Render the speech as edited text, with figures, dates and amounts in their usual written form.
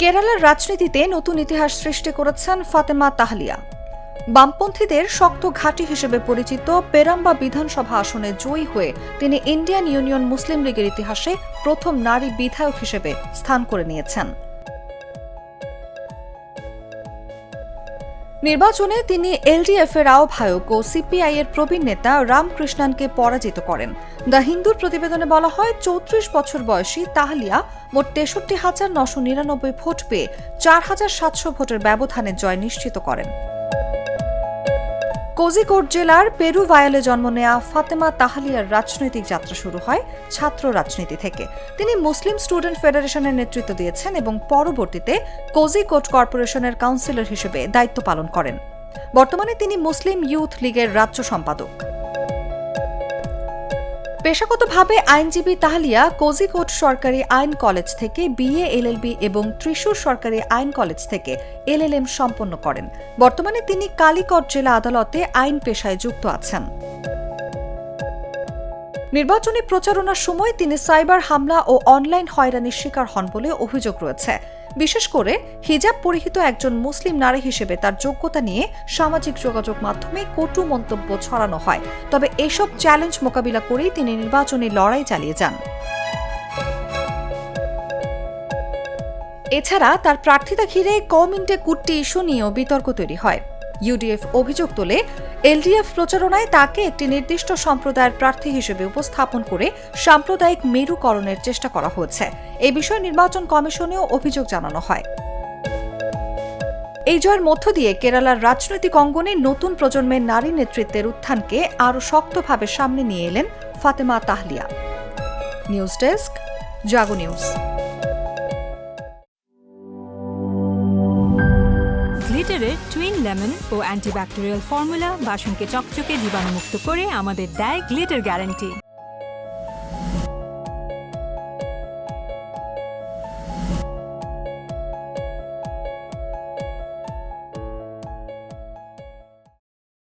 কেরালার রাজনীতিতে নতুন ইতিহাস সৃষ্টি করেছেন ফাতেমা তাহলিয়া। বামপন্থীদের শক্ত ঘাঁটি হিসেবে পরিচিত পেরাম্বা বিধানসভা আসনে জয়ী হয়ে তিনি ইন্ডিয়ান ইউনিয়ন মুসলিম লীগের ইতিহাসে প্রথম নারী বিধায়ক হিসেবে স্থান করে নিয়েছেন। নির্বাচনে তিনি এলডিএফ এর আহ্বায়ক ও সিপিআই এর প্রবীণ নেতা রামকৃষ্ণানকে পরাজিত করেন। দ্য হিন্দুর প্রতিবেদনে বলা হয়, ৩৪ বছর বয়সী তাহলিয়া মোট ৬৩,৯৯৯ ভোট পেয়ে ৪,৭০০ ভোটের ব্যবধানে জয় নিশ্চিত করেন। কোজিকোড জেলার পেরুভায়ালে জন্ম নেয়া ফাতেমা তাহলিয়ার রাজনৈতিক যাত্রা শুরু হয় ছাত্র রাজনীতি থেকে। তিনি মুসলিম স্টুডেন্ট ফেডারেশনের নেতৃত্ব দিয়েছেন এবং পরবর্তীতে কোজিকোড কর্পোরেশনের কাউন্সিলর হিসেবে দায়িত্ব পালন করেন। বর্তমানে তিনি মুসলিম ইউথ লীগের রাজ্য সম্পাদক। পেশাগতভাবে আইনজীবী তাহলিয়া কোজিকোড সরকারি আইন কলেজ থেকে বিএ এলএলবি এবং ত্রিশূর সরকারি আইন কলেজ থেকে এলএলএম সম্পন্ন করেন। বর্তমানে তিনি কালিকট জেলা আদালতে আইন পেশায় যুক্ত আছেন। নির্বাচনী প্রচারণার সময় তিনি সাইবার হামলা ও অনলাইন হয়রানির শিকার হন বলে অভিযোগ রয়েছে। বিশেষ করে হিজাব পরিহিত একজন মুসলিম নারী হিসেবে তার যোগ্যতা নিয়ে সামাজিক যোগাযোগ মাধ্যমে কটু মন্তব্য ছড়ানো হয়। তবে এসব চ্যালেঞ্জ মোকাবিলা করেই তিনি নির্বাচনী লড়াই চালিয়ে যান। এছাড়া তার প্রার্থিতা ঘিরে কমিন্টে কুট্টি ইস্যু নিয়েও বিতর্ক তৈরি হয়। ইউডিএফ অভিযোগ তোলে, এলডিএফ প্রচারণায় তাকে একটি নির্দিষ্ট সম্প্রদায়ের প্রার্থী হিসেবে উপস্থাপন করে সাম্প্রদায়িক মেরুকরণের চেষ্টা করা হয়েছে। এই বিষয়ে নির্বাচন কমিশনেও অভিযোগ জানানো হয়। এই জয়ের মধ্য দিয়ে কেরালার রাজনৈতিক অঙ্গনে নতুন প্রজন্মের নারী নেতৃত্বের উত্থানকে আরও শক্তভাবে সামনে নিয়ে এলেন ফাতেমা তাহলিয়া। নিউজ ডেস্ক, জাগো নিউজ। গ্লিটারের টুইন লেমন ও অ্যান্টিব্যাকটেরিয়াল ফর্মুলা বাসনকে চকচকে জীবাণুমুক্ত করে আমাদের দেয় গ্লিটার গ্যারান্টি।